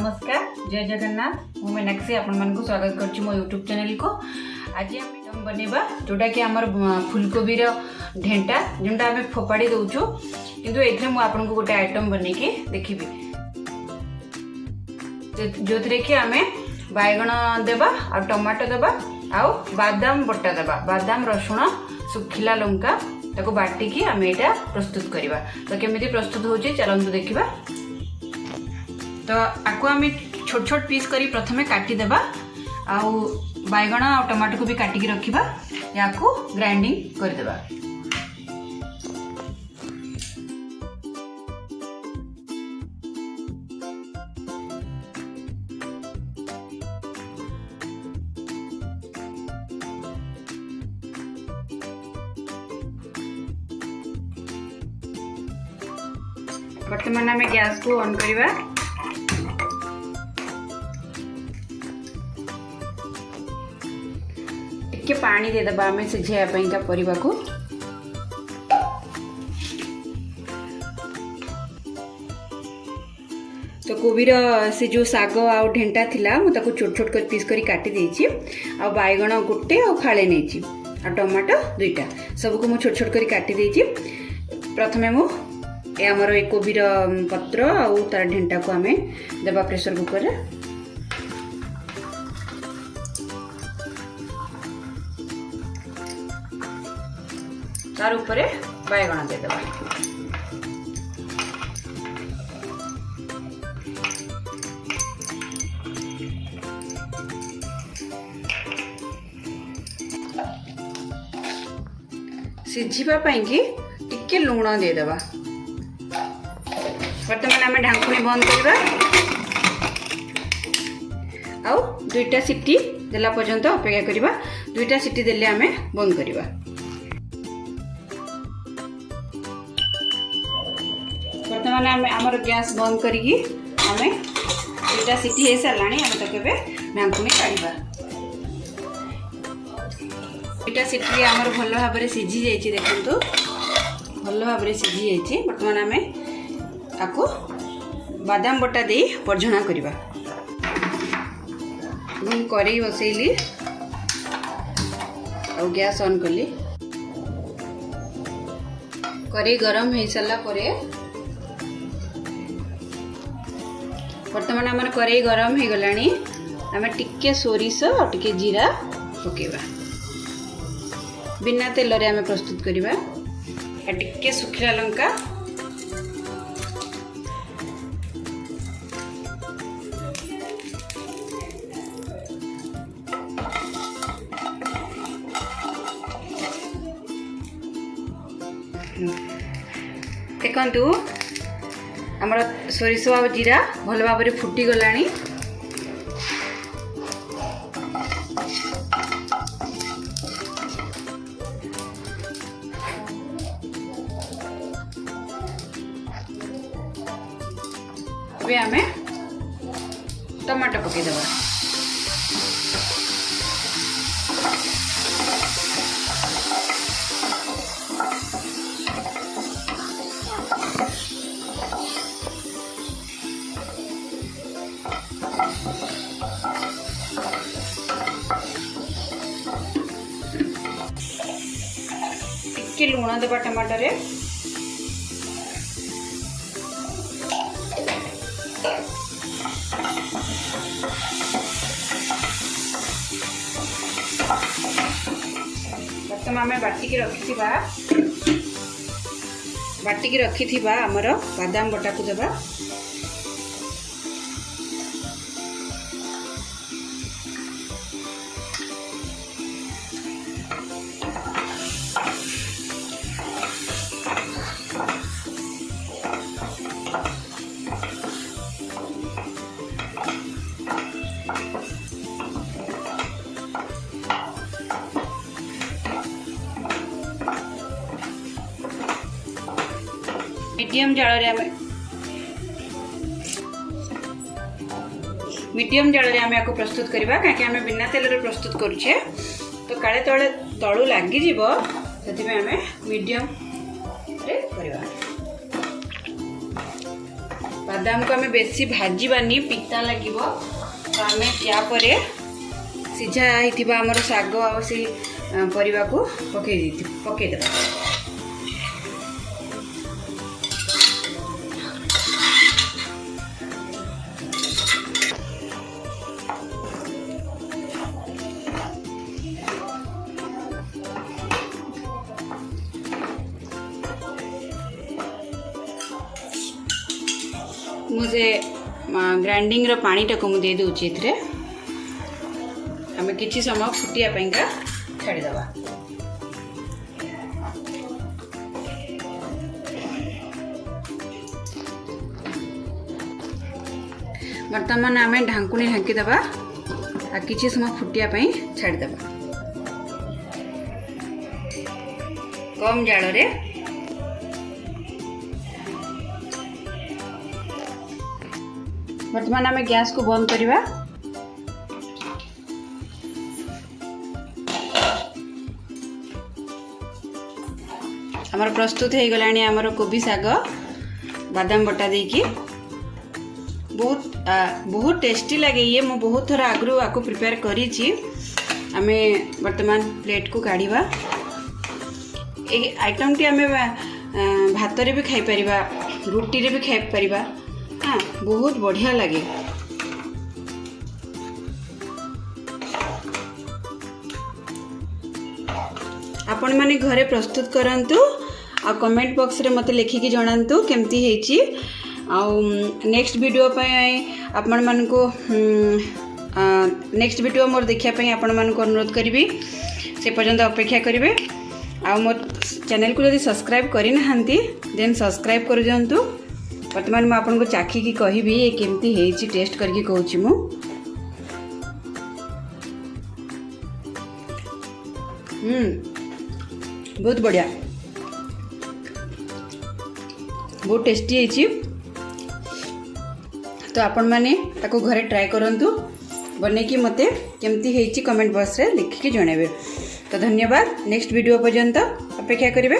नमस्कार जय जगन्नाथ मु मीनाक्षी आपण मानक स्वागत करछि मो यूट्यूब चैनल को। आज हम बनैबा जोटा कि हमर फुलकोबी रो ढेंटा जोटा आम फोपाड़ी दउछु किंतु एथरे मु आपन को गोटे आइटम बनै के देखिबी जोथरे कि आमे बैगण देबा और टमाटो देबा आउ बादाम बटा देबा बादाम रसुण सुखिला लंका ताको बाटी की आमे एटा प्रस्तुत करबा। तो केमिति प्रस्तुत होछि चलंतु देखिबा। तो आपको आम छोट छोट पीस करी प्रथमे काटी देबा आउ बैगण और टमाटो को भी काटिकी रखिबा या को ग्राइंडिंग कर देबा। वर्तमान आम गैस को ऑन करवा। टिके पानी दे दबा आम सिझाई का परिबा को। तो कोबीर से जो साग आउ ढेंटा थिला मु ताको छोट छोट कर पीस करी काटी देछि आ बैगण गोटे आ फाळे नेछि आ टमाटो दुईटा सब को मु छोट छोट करी काटी देछि। प्रथमे मु ए हमर ए कोबीर पत्र आउ तार ढेंटा को आमे देबा प्रेशर कुकर रे। तार ऊपर बैगण दे देबा। सिझिबा पई कि टिके लूण दे देबा। वर्तमान आम ढांकुणी बंद करवा आउ दुईटा सीटी देला पर्यंत अपेक्षा करवा। दुईटा सीटी देले आम बंद करवा। वर्तमान आम आमर गैस बंद करिकी आम दुईटा सीटी हो साराणी आम तो केबे ढांकुणी काढ़ा। दुईटा सीटी आमर भल भाव में सीझी जाइए देखो भल भाव में सीझी जाइए। वर्तमान आम आपको बादाम बटा दे परझणा करवा। कड़ाई बसैली और गैस ऑन कली। कड़ाई गरम हो सारा परे वर्तमान आम कड़ाई गरम हो गलानी आम टिके सोरिष और टिके जीरा पकेबा। बिना तेल रे आम प्रस्तुत करवा। टिके सुखिला लंका देखु आमर सोरिष आ जीरा भल भाव में फुटी गलानी। ଏବେ ଆମେ टमाटो पकेदेबा। टिके लूण देबा टमाटर रे। वर्तमान आम बाटिकी रखी आमर बादाम बटा को देबा। मीडियम जाल रे आम प्रस्तुत करवा कहीं आम बिना तेल रे प्रस्तुत करुचे तो काले तले तलू लगी से मीडियम रे करवा। बादाम को आम बेसी भाजबानी पिता लगे तो आम या सिझा होता आमर शाग आ परिवा को पकईदे मुझे ग्राइंडिंग रो पानी टाक मुझे दे दूची एथरे आम किछि समय फुटिया पाइंका छाड़ीदबा। वर्तमान आम ढांकुणी ढांकीदबा आ किछि समय फुटिया पाई छाड़ीदबा कम जाल रे। वर्तमान आम गैस को बंद करवा। आमर प्रस्तुत हो गलानी आमर कोबी साग बादाम बटा देकी बहुत टेस्टी लगे। ये मु बहुत थोड़ा आगु आपको प्रिपेयर करी आमे वर्तमान प्लेट को काढ़ीबा। ए आइटम टी आमे भात रे भी खाई परिबा रुटी रे भी खाई परिबा। हाँ बहुत बढ़िया लगे। आपण माने घरे प्रस्तुत करंतु आ कमेंट बॉक्स रे मते लिखिकी जणांतु केमती हेची। आ नेक्स्ट वीडियो पे आपण मान को नेक्स्ट वीडियो मोर देखिया पे आपण मान को अनुरोध करिवि से पर्यंत अपेक्षा करिवे। आ मो चैनल को यदि सब्सक्राइब करि नहांती देन सब्सक्राइब कर जंतु। वर्तमान मैं आपको चाखी की कहबी ये केमती हेची टेस्ट करके कहूची मु। बहुत बढ़िया बहुत टेस्टी हेची। तो आपण माने ताको घरे ट्राई करंतु बने कि मते केमती हेची कमेंट बॉक्स रे लिखिकी जणाबे। तो धन्यवाद। नेक्स्ट वीडियो पर्यंत अपेक्षा करिवे।